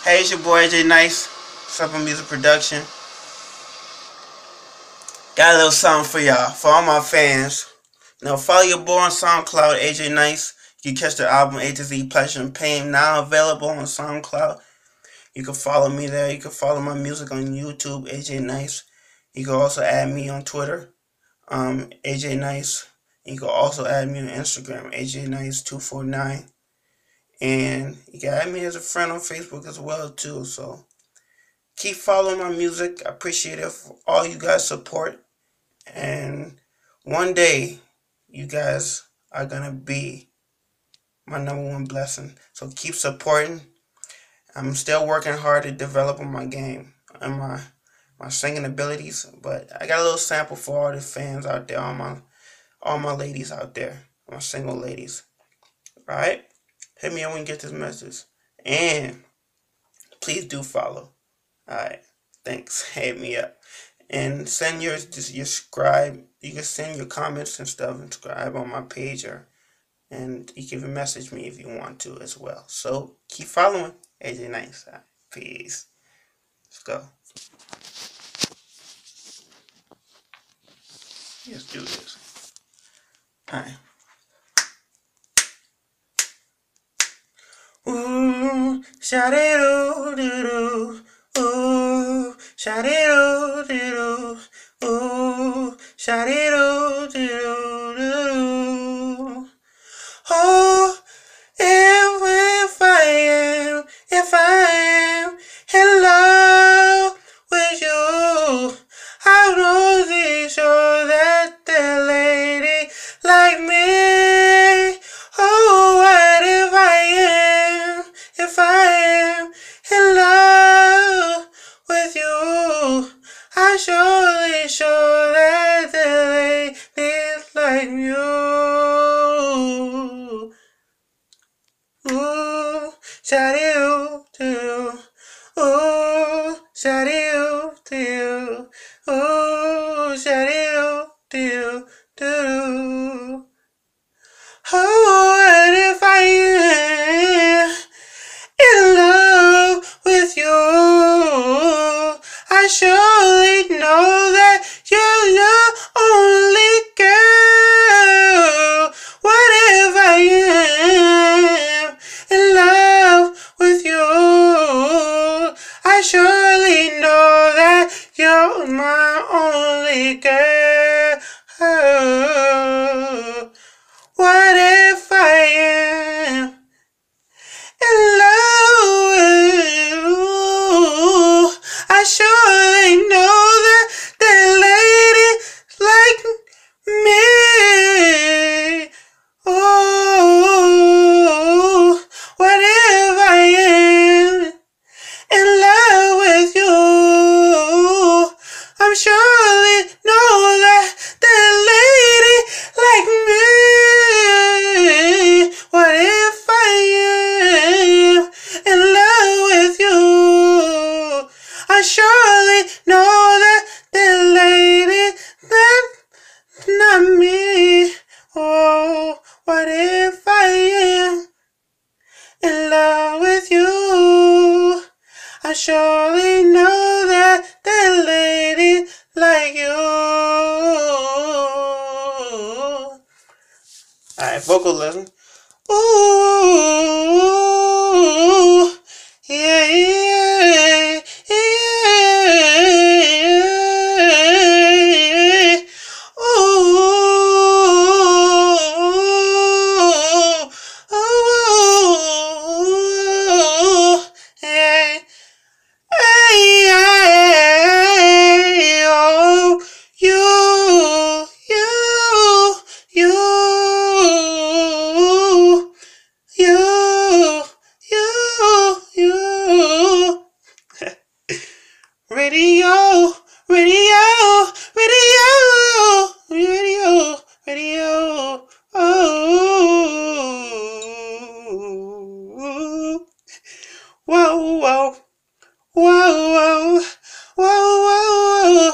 Hey, it's your boy AJ Nice, Supper Music Production. Got a little something for y'all, for all my fans. Now, follow your boy on SoundCloud, AJ Nice. You can catch the album A to Z Pleasure and Pain, now available on SoundCloud. You can follow me there. You can follow my music on YouTube, AJ Nice. You can also add me on Twitter, AJ Nice. You can also add me on Instagram, AJ Nice 249. And you can add me as a friend on Facebook as well too. So keep following my music. I appreciate it for all you guys' support. And one day, you guys are gonna be my #1 blessing. So keep supporting. I'm still working hard at developing my game and my singing abilities. But I got a little sample for all the fans out there, all my ladies out there, my single ladies. Alright? Hit me up when you get this message. And please do follow. Alright. Thanks. Hit me up. And send your scribe. You can send your comments and stuff and subscribe on my page, and you can even message me if you want to as well. So keep following AJ Nice. Peace. Let's go. Let's do this. Alright. Ooh, sha-de-doo-doo-doo. Ooh, sha-de-doo-doo-doo. Ooh, sha-de-doo-doo-doo. Oh, if I am in love with you, I know this sure that the lady like me. Oh, what if I am in love with you? I surely sure that the ladies like you. Ooh, sha-de-doo-doo. Ooh, sha-de-doo-doo. Ooh, sha-de-doo-doo-doo. Oh, what if I am in love with you? I surely know that you're the only girl. What if I am in love with you? I surely know that you're my only girl. What if I am in love with you? I surely know that the lady like me. Oh, what if I am in love with you? I'm surely know that the lady like me. What if I am in love with you? I surely know that the lady that's not me. Oh, what if I am in love with you? I surely know that the lady like you. Alright, vocal lesson. Ooh, yeah, yeah, yeah. Ooh, ooh, yeah. Hey, oh, you. Radio, radio, radio, radio, radio. Oh, whoa, whoa, whoa, whoa, whoa, whoa, whoa.